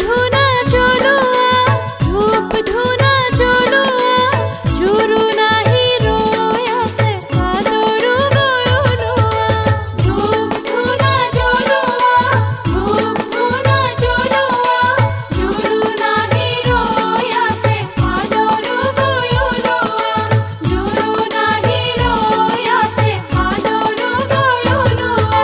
ধুনা চলো ধূপ ধুনা চলো জুরু নাহি রয় আছে আদর গয়লোয়া ধূপ ধুনা চলো ধূপ ধুনা চলো জুরু নাহি রয় আছে আদর গয়লোয়া জুরু নাহি রয় আছে আদর গয়লোয়া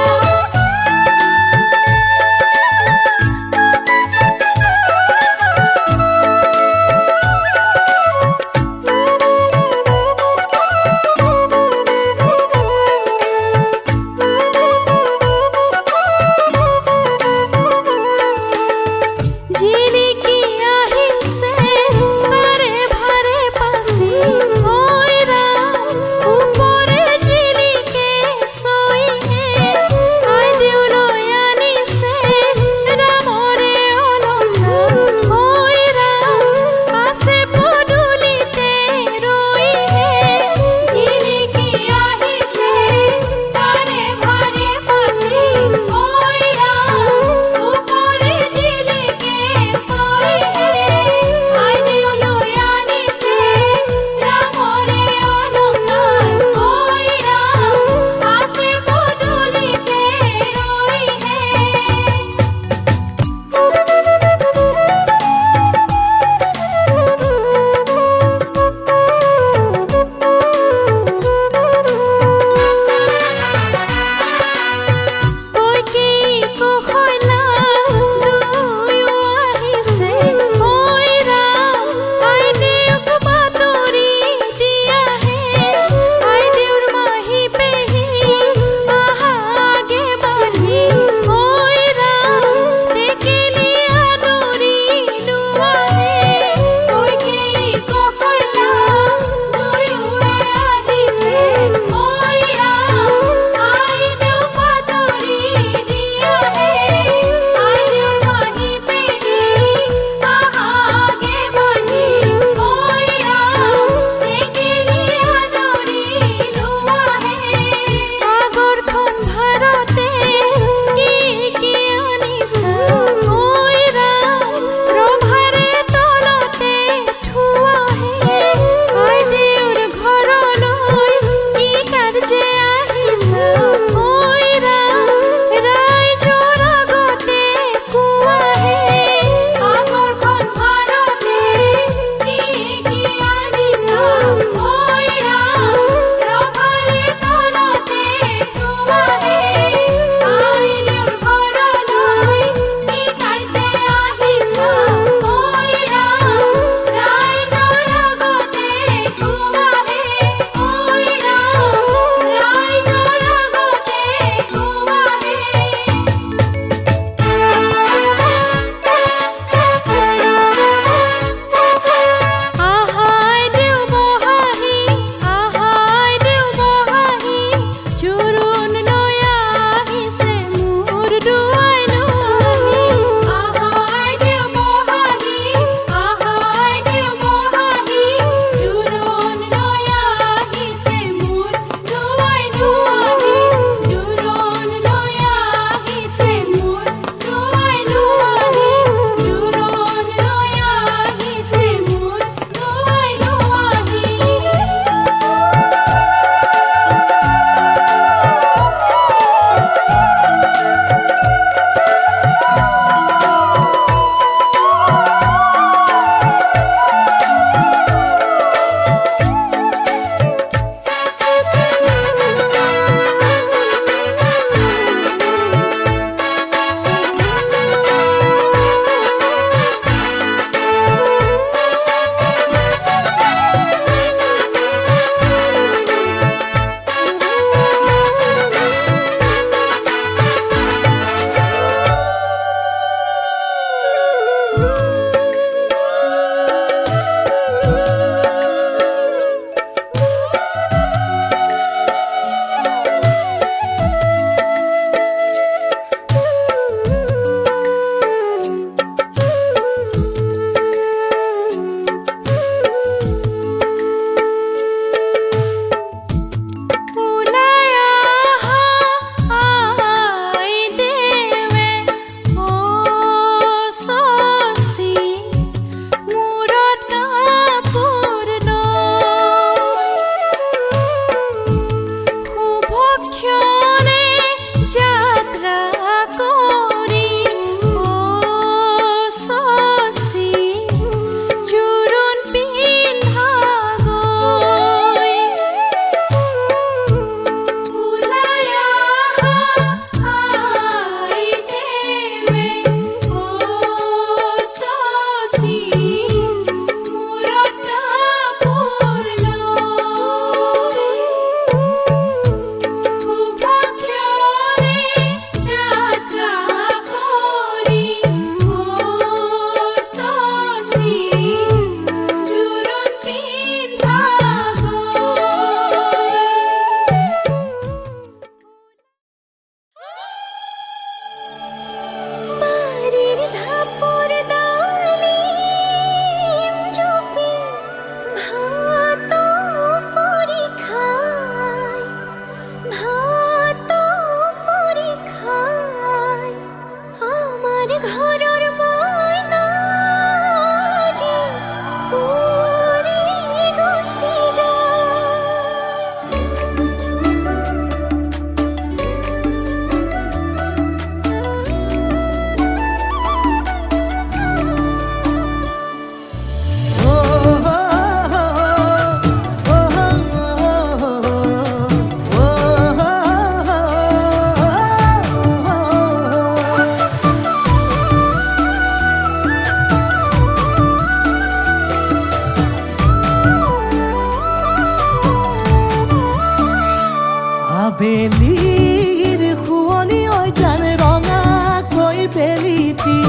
স্মৃতি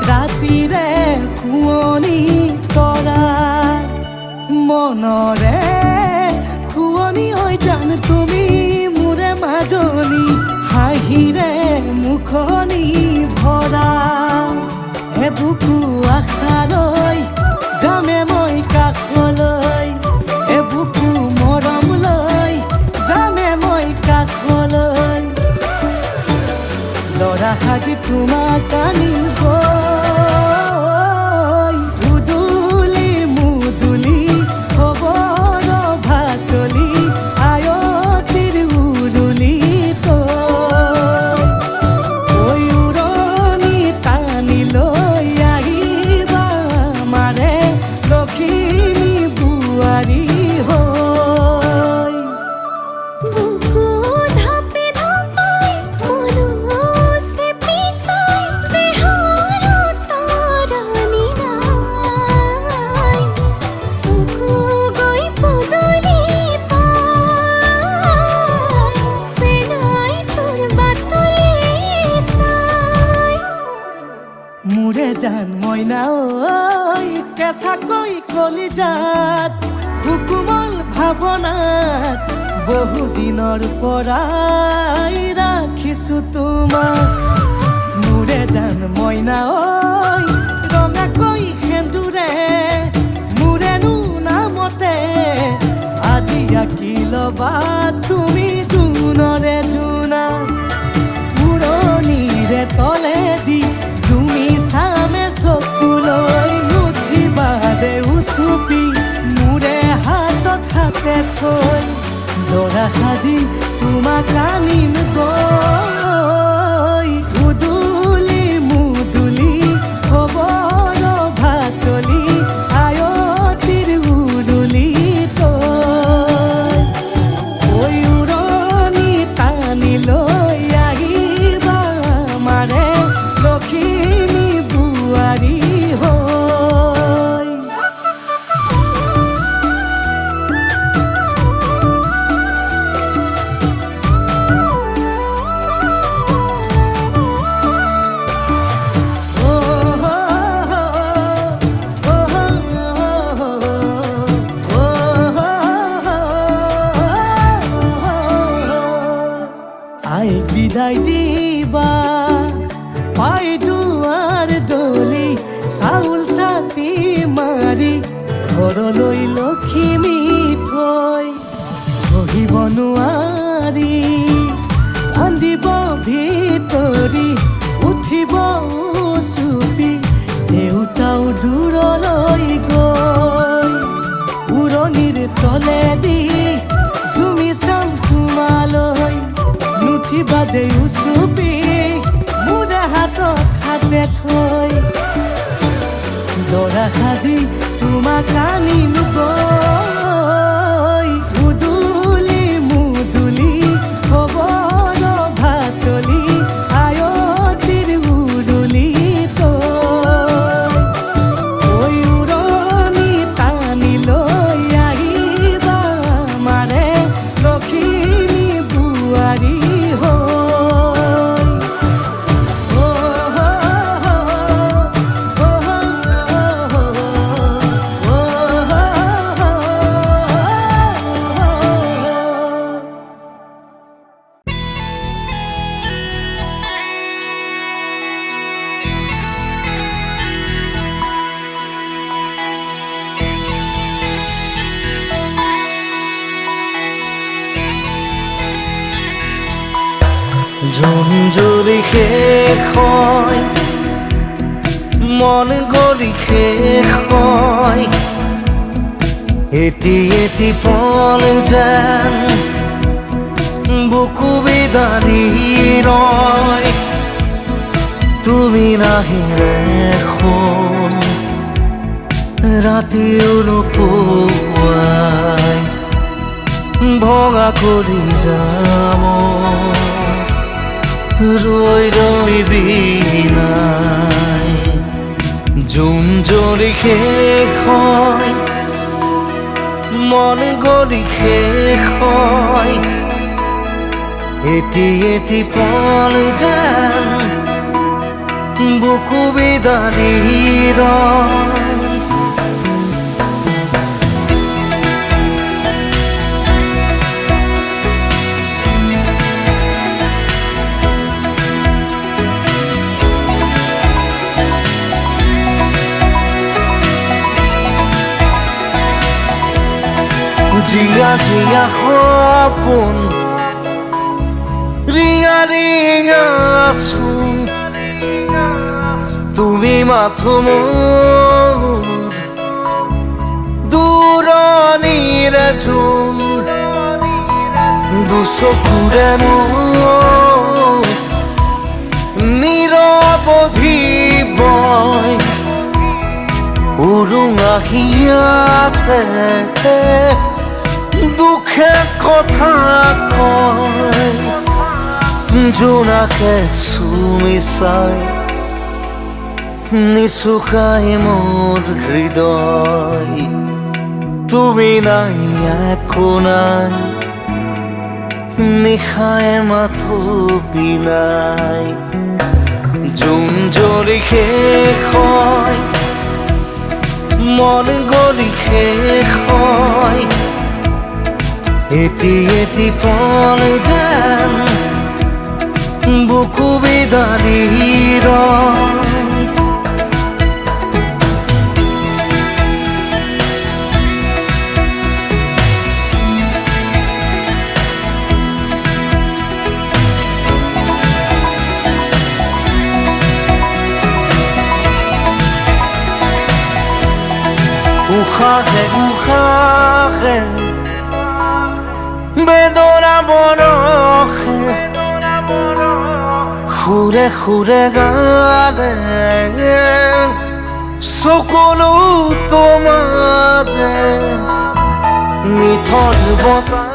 ৰাতিৰে শুৱনি তৰা মনৰে শুৱনি হৈ জান তুমি মোৰে মাজনী হাঁহিৰে মুখনি ভৰা বুকু আশালৈ যামে মই কাষলৈ বুকু মৰম লৈ যামে মই কাষলৈ লৰা সাজি তোমাক আনিম উদুলি মুদুলি খবৰ ভাতলি আয়তিৰ উৰুলি উৰণি টানি লৈ আহিবা মাৰে লখিমী বোৱাৰী হৈ বুকু ধাপে ধাপাই মনো চেপি চাই দেহৰ তৰণি নাই চকু গৈ পদূলি পাই চেনাই তোৰ বাটলি চাই মোৰে জান মইনা ঐ কেঁচাকৈ কলিজাত সুকুমল ভাৱনাত বহুদিনৰ পৰাই ৰাখিছো তোমাক মোৰে জান মইনা ঐ ৰঙাকৈ সেন্দুৰে মোৰেনো নামতে আজি আঁকি ল'বা তুমি জোনৰে জোনা উৰণিৰে তলেদি জুমি চামে চকুলৈ নুঠিবা দে উচুপি মোৰে হাতত হাতে থৈ দৰা সাজি তোমাক আনিম গৈ উদুলি মুদুলি খবৰ ভাতলি আয়তিৰ উৰুলি উৰণি টানি লৈ আহিবা মাৰে লখিমী বোৱাৰী হৈ আই বিদায় দিবা পাই দুৱাৰ দলি চাউল চাতি মাৰি ঘৰলৈ লখিমী থৈ সহিব নোৱাৰি কান্দিব ভিতৰি উঠিব চুপি দেউতাও দূৰলৈ গৈ উৰণিৰ তলেদি জুমি চাম তোমালৈ নুঠিবা দে উচুপি মোৰে হাতত হাতে থৈ দৰা সাজি তোমাক আনিম গৈ উদুলি মুদুলি খবৰ ভাতলি আয়তিৰ উৰুলি উৰণি টানি লৈ আহিবা মাৰে লখিমী বোৱাৰী জোন জ্বলি শেষ হয় মন গলি শেষ হয় এটি এটি পল যেন বুকু বিদাৰি ৰয় তুমি নাহিলে এখন ৰাতিও নোপোৱাই ভঙা কৰি যাম ৰৈ ৰৈ বিনাই জোন জ্বলি শেষ হয় মন গলি শেষ হয় এটি এটি পল যেন বুকু বিদাৰি ৰয় জিয়া জিয়া সপোন ৰিঙা ৰিঙা চোন তুমি মাথো মোৰ দূৰণিৰে জোন দুচকুৰে মোৰ নিৰৱধি বয় উৰুঙা হিয়াতে দুখে কথা কয় জোনাকে চুমি চাই নিচুকাই মোৰ হৃদয় তুমি নাই একো নাই নিশায় মাথো বিনাই জোন জ্বলি শেষ হয় মন গলি শেষ হয় এটি এটি পল যেন বুকু বিদাৰি ৰয় উশাহে উশাহে বেদনা বৰষে সুৰে সুৰে গালে চকুলো তোমাৰে নিথৰ বতাহ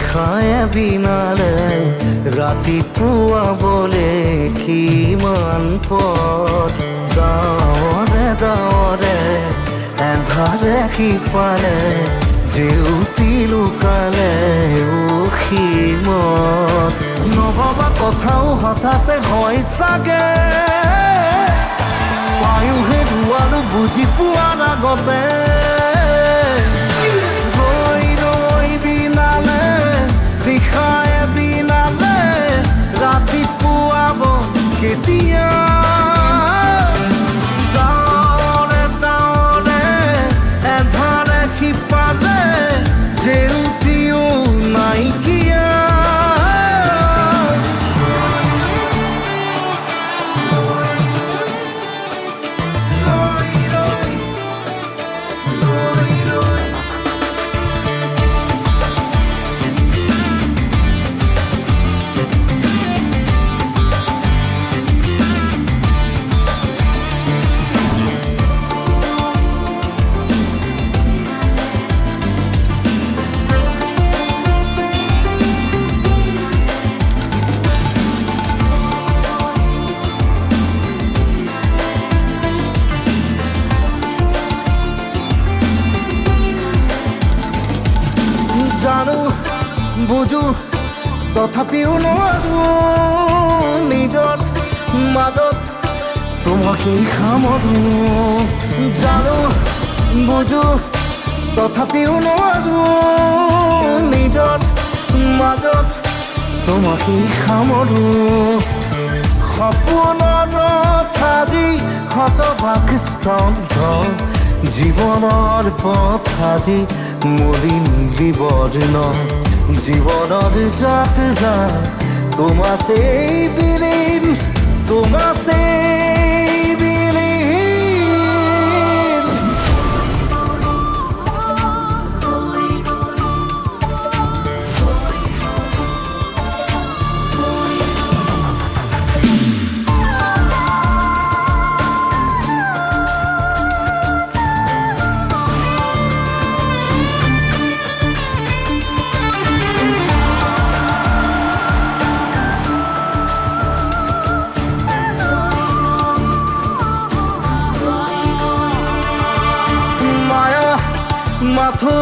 নিশায়ে বিনালে ৰাতিপুৱা বলে কিমান পথ ডাৱৰে ডাৱৰে এন্ধাৰে সিপাৰে জেউতি লুকালে উসীমত নভবা কথাও হঠাতে হয় চাগে পায়ুহে ধোৱালো বুজি পোৱাৰ আগতে ৰৈ ৰৈ বিনালে নিশায়ে বিনালে ৰাতিপুৱাব কেতিয়া ডাৱৰে ডাৱৰে এধাৰে সিপাৰে জেউতিও নাইকিয়া জানো বুজো তথাপিও নোৱাৰো নিজৰ মাজত তোমাকেই সামৰো জানো বুজো তথাপিও নোৱাৰো নিজৰ মাজত তোমাকেই সামৰো সপোনৰ আজি শতভাগ স্তব্ধ জীৱনৰ পথ আজি মলিন বিবৰ্ণ জীৱনৰ যাত্ৰা তোমাতেই বিলীন তোমাতেই বিলীন মাথো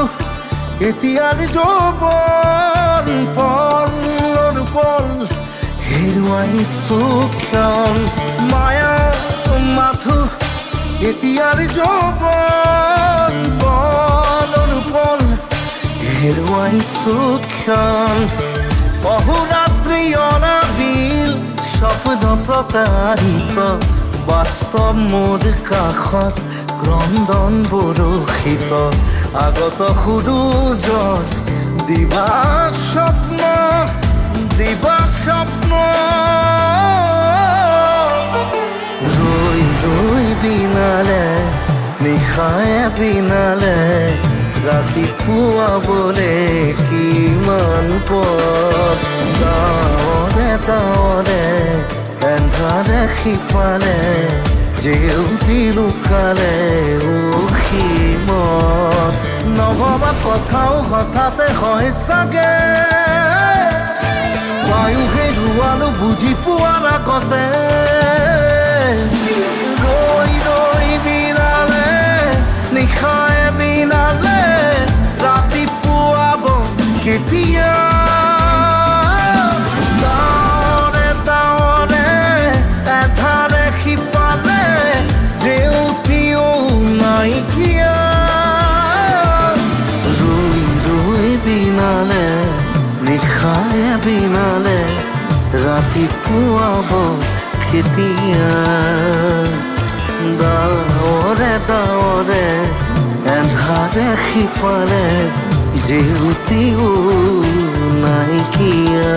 এতিয়াৰ যৌৱন পলৰ পল হেৰুৱাইছো ক্ষণ মায়া মাথো এতিয়াৰ যৌৱন পলৰ পল হেৰুৱাইছো ক্ষণ অহোৰাত্ৰি অনাবিল স্বপ্ন প্ৰতাৰিত বাস্তৱ মোৰ কাষত ক্ৰন্দন বৰষিত আগত সূৰুজৰ দিবা স্বপ্ন ৰৈ ৰৈ বিনালে নিশায়ে বিনালে ৰাতিপুৱা বলে কিমান পথ ডাৱৰে ডাৱৰে এন্ধাৰে সিপালে জেউতি লুকালে উসীমত নভবা কথাও হঠাতে হয় চাগে পায়ুহে ধোৱালো বুজি পোৱাৰ আগতে ৰৈ ৰৈ বিনালে নিশায়ে বিনালে ৰাতিপুৱাব কেতিয়া ডাৱৰে ডাৱৰে এধাৰে সিপালে জেউতিও নাইকিয়া ৰৈ ৰৈ বিনালে নিশায়ে বিনালে ৰাতিপুৱাব কেতিয়া ডাৱৰে ডাৱৰে এন্ধাৰে সিপালে জেউতিও নাইকিয়া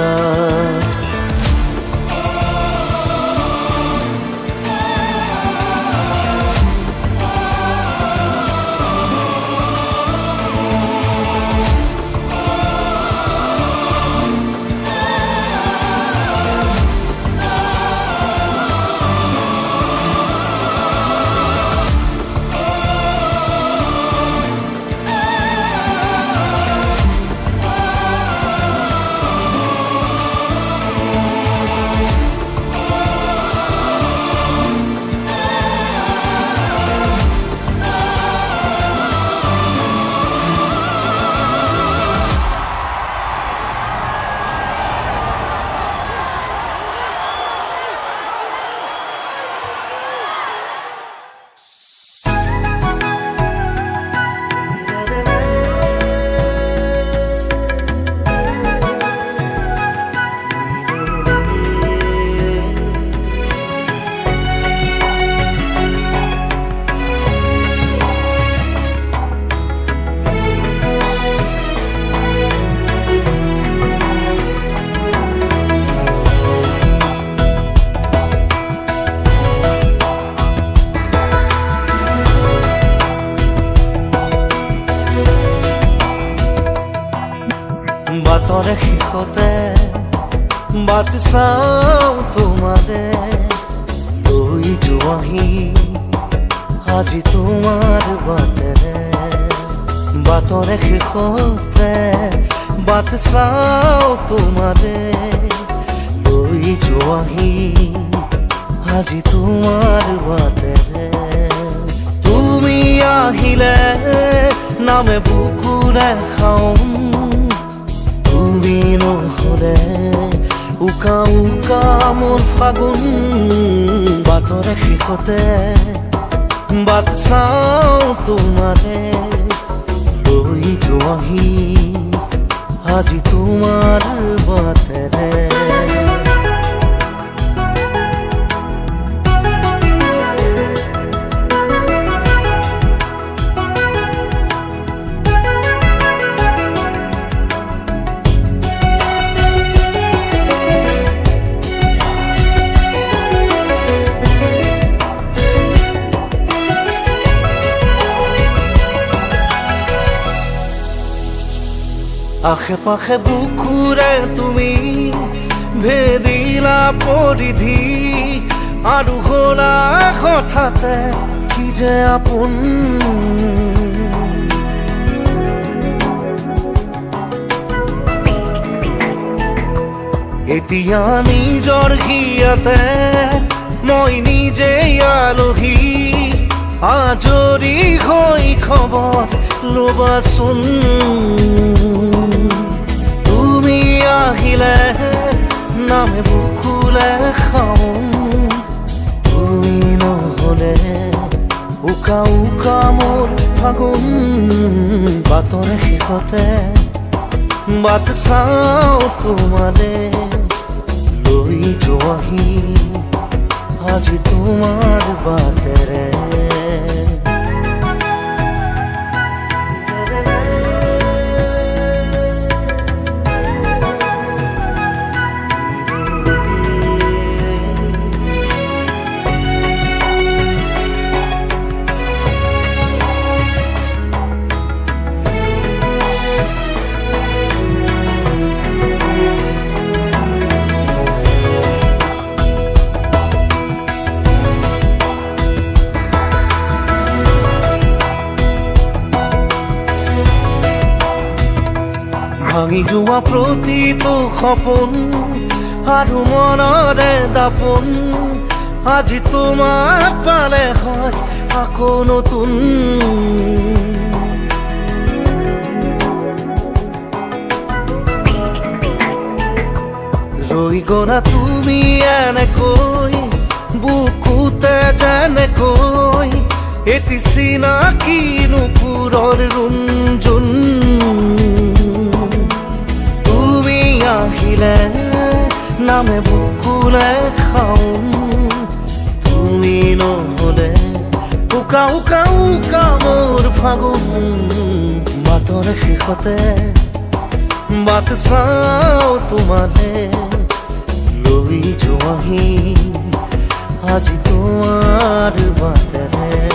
বাটৰে শেষতে বাট চাওঁ তোমাৰে লৈ যোৱাহি আজি তোমাৰ বাটেৰে বাটৰে শেষতে বাট চাওঁ তোমাৰে লৈ যোৱাহি আজি তোমাৰ বাটেৰে তুমি আহিলে নামে বুকুৰে খাওঁ তুমি নহ'লে উকা উকা মোৰ ফাগুন বাটৰে শেষতে বাট চাওঁ তোমাৰে লৈ যোৱাহি আজি তোমাৰ বাটেৰে আশে পাশে বুকুৰে তুমি ভেদিলা পৰিধি আৰু হ'লা হঠাতে কি যে আপোন এতিয়া নিজৰ হিয়াতে মই নিজেই আলহী আজৰি হৈ খবৰ ল'বাচোন তুমি আহিলে নামে বুকুলে খাওঁ তুমি নহ'লে উকা উকা মোৰ ফাগুন বাটৰে শেষতে বাট চাওঁ তোমাৰে লৈ যোৱাহি আজি তোমাৰ বাটেৰে ভাঙি যোৱা প্ৰতিটো সপোন আৰু মনৰে দাপোন আজি তোমাক পালে হয় আকৌ নতুন ৰৈ গ'লা তুমি এনেকৈ বুকুতে যেনেকৈ এটি চিনাকি নুপুৰৰ ৰুণজুন আহিলে নামে বুকুলে খাওঁ তুমি নহ'লে উকা উকা উকা মোৰ ফাগুন বাটৰে শেষতে বাট চাওঁ তোমাৰে লৈ যোৱাহি আজি তোমাৰ বাটেৰে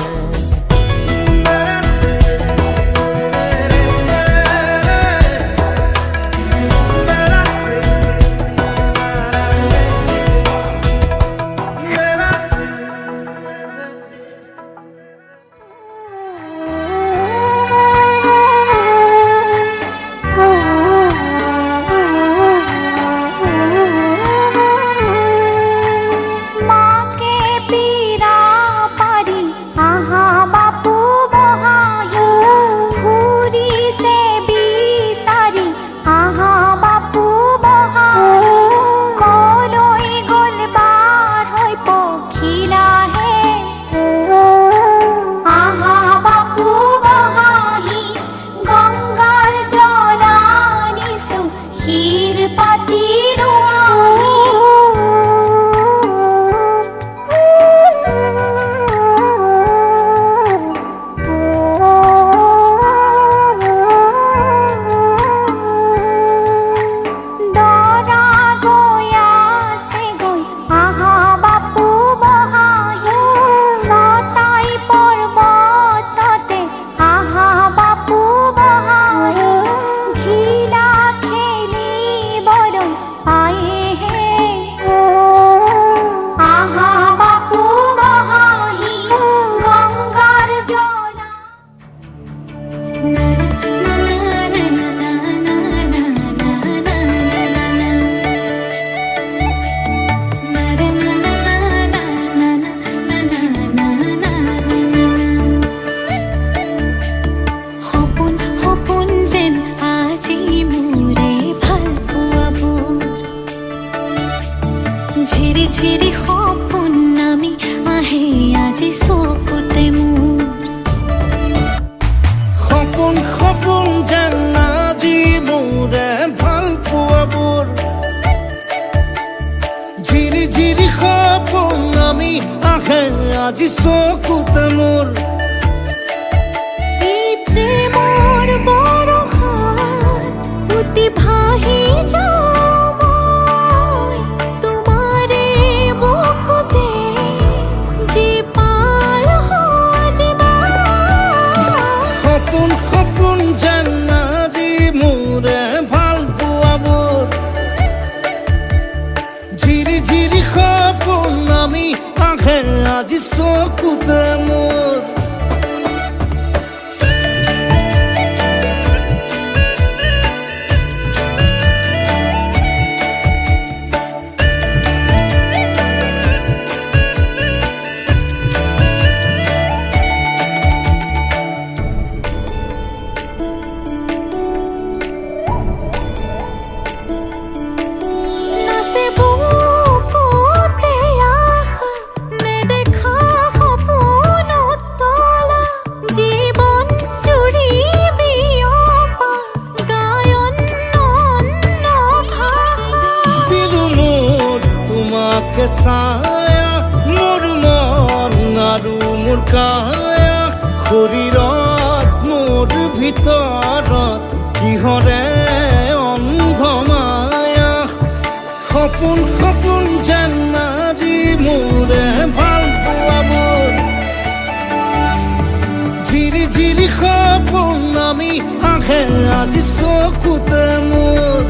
আহে আজি চকুতে মোৰ এই প্ৰেমৰ বৰষাত উটি ভাহি যাওঁ মই তোমাৰে বুকুতে জীপাল সজিবা সপোন সপোন যেন আজি মোৰে ভাল পোৱাবোৰ ঝিৰি ঝিৰি সপোন আমি আহে আজি চকুতে মোৰ নাচে বুকুতে আশা নেদেখা সপোনত তলা জীৱন জুৰি বিয়পা গায়ন অন্য ভাষা দিলো মোৰ তোমাকে ছায়া মোৰ মন আৰু মোৰ কায়া শৰীৰত মোৰ ভিতৰত কিহৰে অন্ধ মায়া সপোন সপোন যেন আজি মোৰে ভাল পোৱাবোৰ ঝিৰি ঝিৰি সপোন আমি আহে আজি চকুতে মোৰ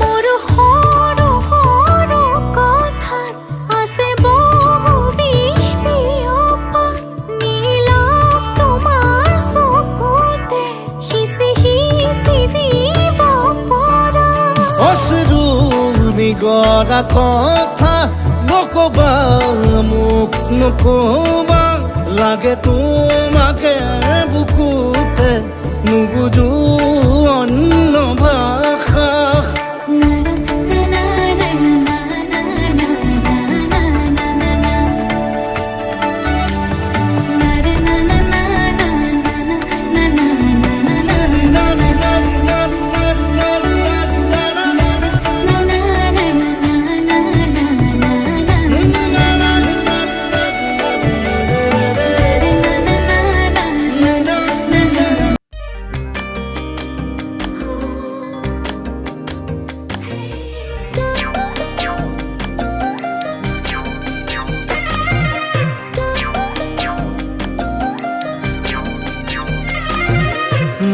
মোৰ সৰু সৰু কথাত আছে বহু বিষ বিয়পা নীলাভ তোমাৰ চকুতে সিঁচি সিঁচি দিব পৰা অশ্ৰু নিগৰা কথা নকবা মোক নকবা লাগে তোমাকে বুকুতে নুবুজো অন্য ভাষা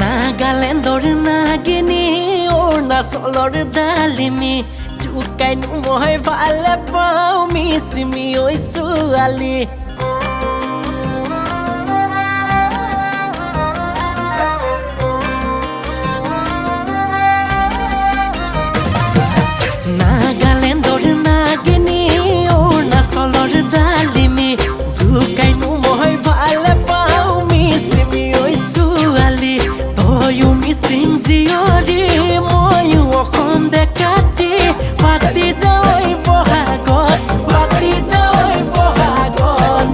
নাগালেণ্ডৰ নাগিনী অৰুণাচলৰ ডালিমী জোকাইনো মই ভালে পাওঁ মিচিমি ঐ ছোৱালী নাগালেণ্ডৰ নাগিনী অৰুণাচলৰ ডালিমী জোকাইনো মই ভালে পাওঁ মিচিমি ঐ ছোৱালী তয়ো মিচিং জীয়ৰী ময়ো অসম ডেকাতি পাতি যাওঁ বহাগত পাতি যাওঁ বহাগত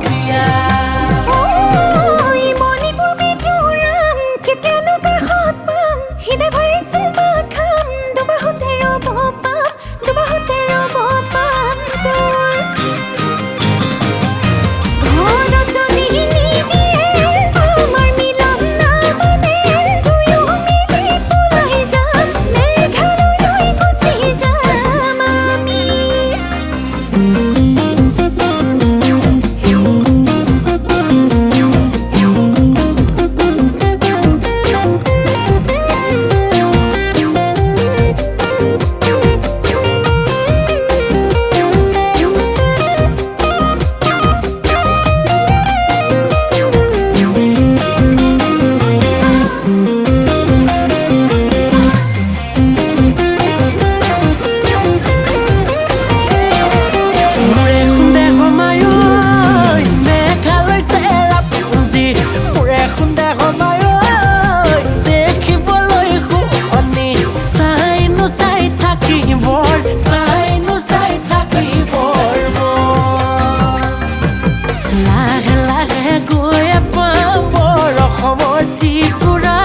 লাহে লাহে গৈ পাম বৰ অসমৰ ত্ৰিপুৰা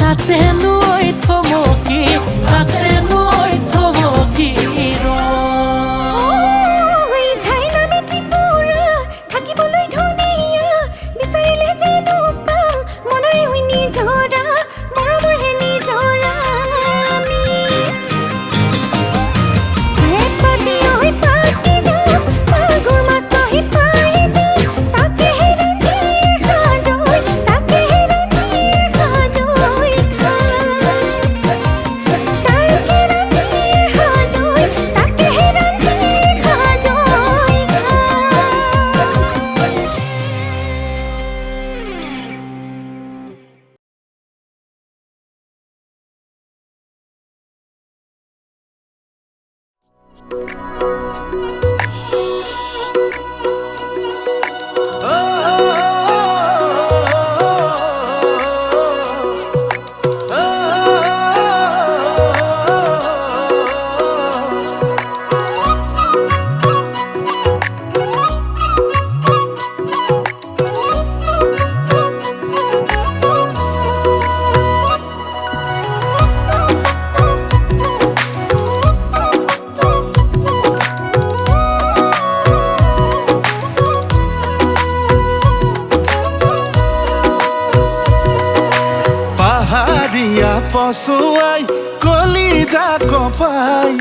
তাতে নৈ থমকি তাতে নৈ থমকি এই ঠাই নামে ত্ৰিপুৰা থাকিবলৈ ধুনীয়া বিচাৰিলে জানো পাম মনৰে হৈ নিজৰা মৰমৰ হে নিজৰা আমি চেপাতি হৈ পাতি যাম মাগুৰ মাছ হৈ পাই যাম তাকে হে ৰান্ধি সাজয় তাকে হে ৰান্ধি সাজয় তাকে ৰান্ধি সাজয় তাকে হে ৰান্ধি সাজয় পাহাড়িয়া পশুয়াই কলিজা কপাই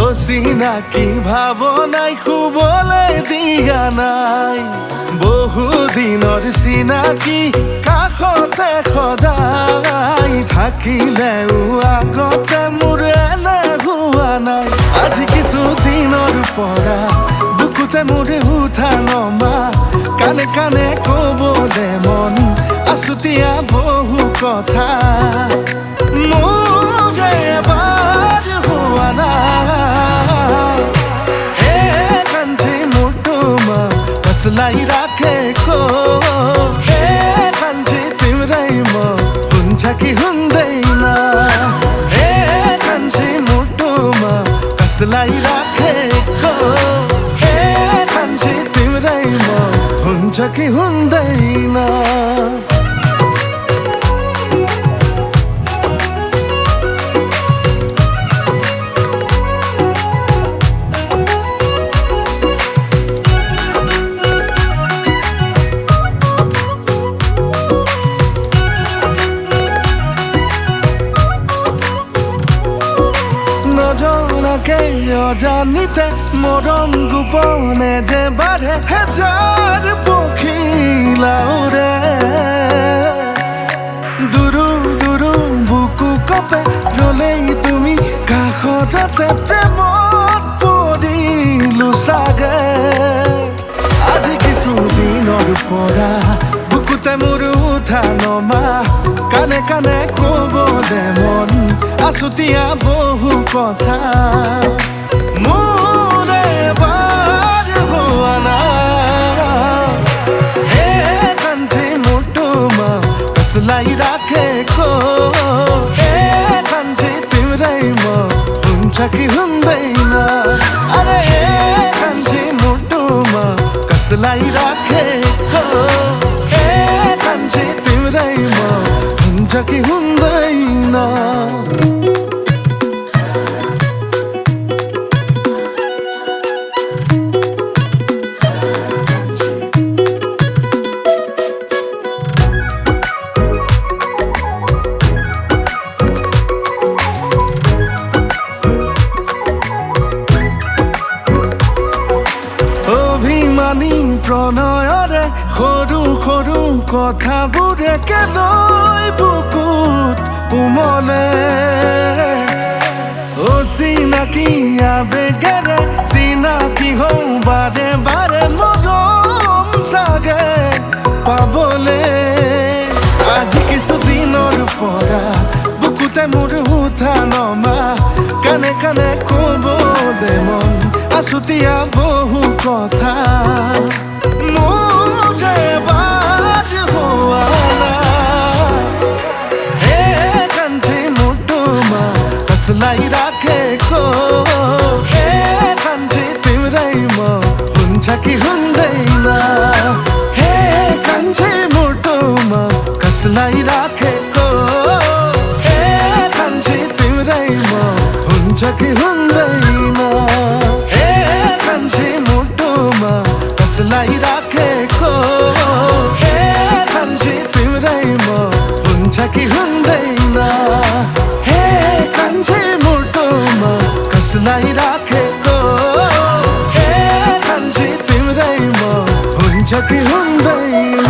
অচিনাকি ভাৱনাই শুবলৈ দিয়া নাই বহুদিনৰ চিনাকি কাষতে সদায় থাকিলেও আগতে মোৰ এনে হোৱা নাই আজি কিছুদিনৰ পৰা বুকুতে মোৰ উঠা নমা কানে কানে ক'বলে মন আছুতীয়া বহু কথা মোৰ এবাৰ হোৱা নাই কান্ঠি মোৰ তোমা कसलाई राखेको कान्छी तिम्रै म हुन्छ कि हुँदैन कान्छी मुटुमा कसलाई राखेको कान्छी तिम्रै म हुन्छ कि हुँदैन নজনাকে অজানিতে মৰম গোপনে যে বাঢ়ে হেজাৰ পখিলাওৰে দুৰু দুৰু বুকু কপে ৰলেই তুমি কাষতে প্ৰেমত পৰিলো চাগে আজি কিছুদিনৰ পৰা বুকুতে মোৰ উঠা নমা কানে কানে ক'বলে মন আছুতীয়া বহু কথা মোৰ এবাৰ হোৱা নাই কান্ঠি মোৰ তোমা कसलाई राखेको कान्छी तिम्रै म हुन्छ कि हुँदैन अरे कान्छी मुटुमा कसलाई राखेको कान्छी तिम्रै म हुन्छ कि हुँदैन প্ৰণয়ৰে সৰু সৰু কথাবোৰে কেলৈ বুকুত উমলে অচিনাকি আবেগেৰে চিনাকি হওঁ বাৰে বাৰে মৰম চাগে পাবলে আজি কিছুদিনৰ পৰা বুকুতে মোৰ উঠা নমা কানে কানে ক'বলে মন আছুতীয়া বহু কথা মোৰ এবাৰ হোৱা নাই কান্ঠি মোৰ তোমা कसलाई राखेको कान्छी तिम्रै म हुन्छ कि हुँदैन कान्छी तिम्रै म हुन्छ कि हुँदैन हे कान्छी मुटुमा कसलाई राखेको हे कान्छी तिम्रै म हुन्छ कि हुँदैन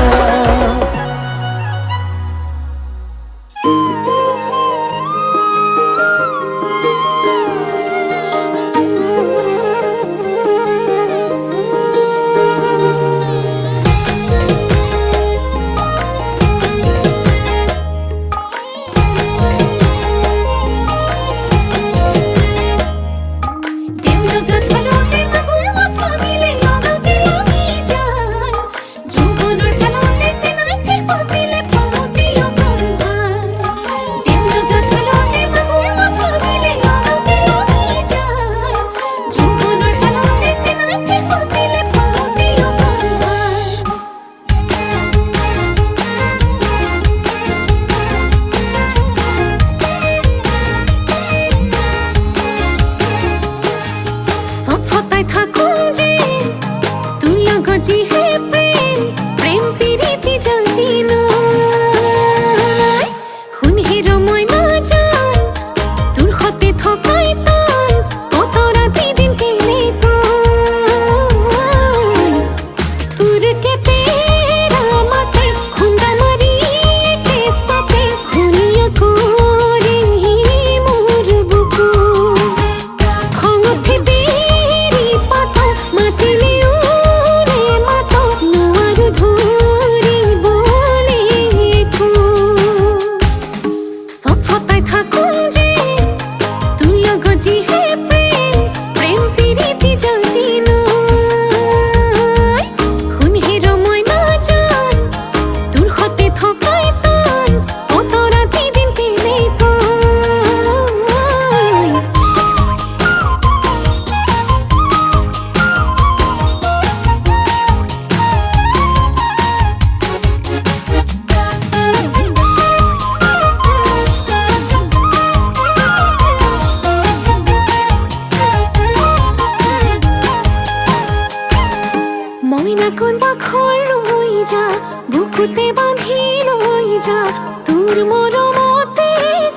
বুকুতে বাঁধি লৈ যা তোৰ মৰমতে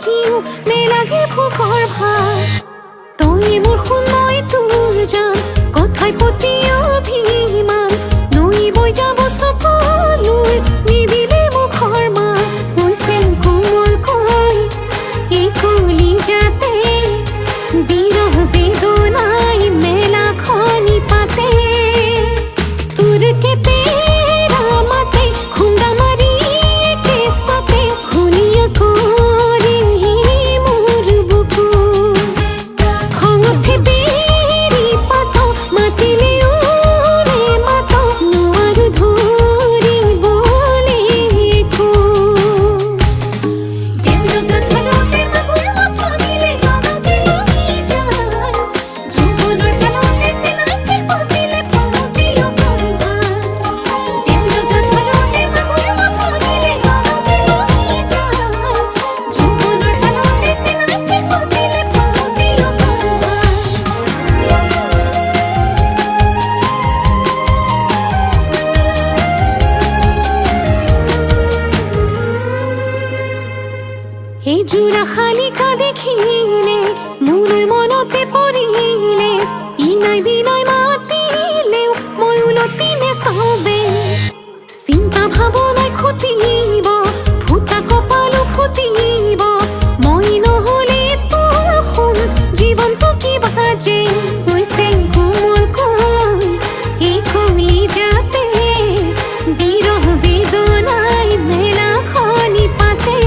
জিও নেলাগে ভোকৰ ভাত তই মোৰ শুনাই তোৰ জান কথাই প্ৰতি অভিমান নৈ বৈ যাব চকুলোৰ নিদিলে মুখৰ মাত হৈছে কোমল কৈ এই কলি যাতে বিৰহ বেদনাই মেলা খনি পাতে তোৰ কেতে এই জোড়া শালিকা দেখিলে মোৰ মনতে পৰিলে ইনাই বিনাই মাতিলেও মই উলটি নেচাবে চিন্তা ভাৱনাই খুটিব ফুটা কপালো ফুটিব মই নহলে তোৰ শুন জীৱনটো কিবা যে হৈছে কোমল কৈ এই কলি যাতে বিৰহ বেদনাই মেলা খনি পাতে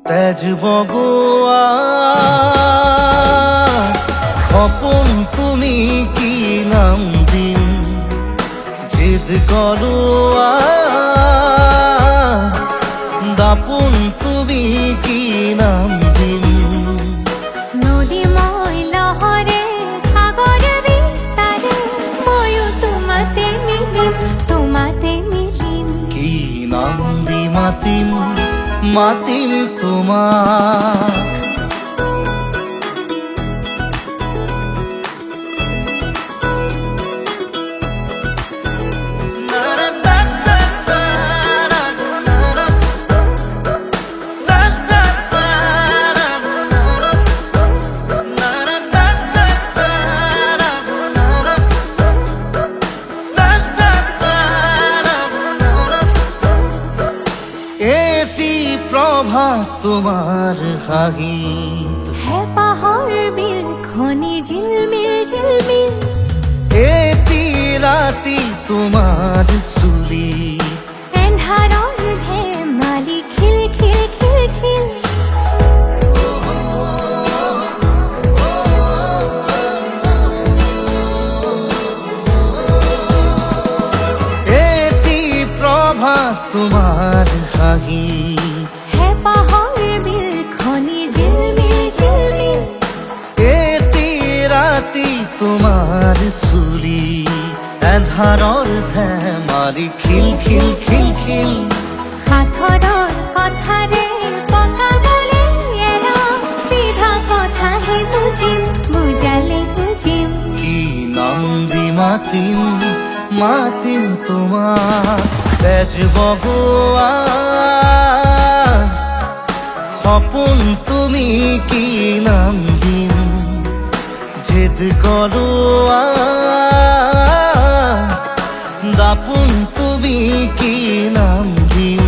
তেজ বগোৱা সপোন তুমি কি নাম দিম জিদ কৰোৱা দাপোন তুমি কি নাম দিম নদী মই লহৰে সাগৰ বিচাৰে ময়ো তোমাতে মিলিম কি নাম দি মাতিম মাতিম তোমাক প্ৰভাত তোমাৰ হাঁহিত হেঁপাহৰ বিল খনি ঝিলমিল এটি ৰাতি তোমাৰ চুলি এন্ধাৰৰ ধেমালি খিল এটি প্ৰভাত তোমাৰ হাঁহিত হেঁপাহৰ বিল খনি ঝিলমিল এটি ৰাতি তোমাৰ চুলি এন্ধাৰৰ ধেমালি খিল খিল খিল খিল সাঁথৰৰ কথাৰে পকাবলে এৰা চিধা কথাহে বুজালে বুজিম কি নাম দি মাতিম মাতিম তোমাক তেজ বগোৱা সপোন তুমি কি নাম দিম জিদ কৰোৱা দাপোন তুমি কি নাম দিম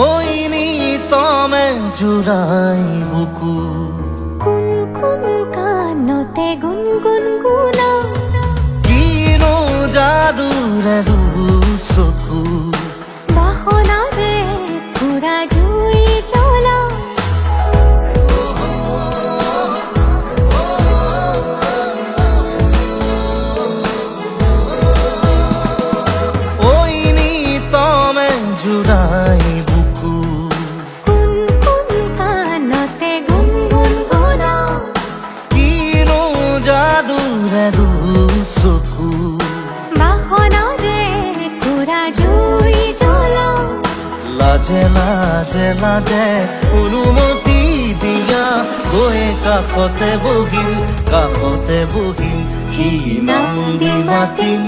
ওই নিতমে জুড়াই বুকু কোন কাণতে গুণগুণা কিনো যাদুৰে চকু বাসনাৰে পুৰা জুই জ্বলা ওই নিতমে জুড়াই বুকু কোন কাণতে গুণগুণা কিনো যাদুৰে চকু বাসনাৰে পুৰা জুই জ্বলা লাজে লাজে লাজে অনুমতি দিয়া গৈ কাষতে বহিম কি নাম দি মাতিম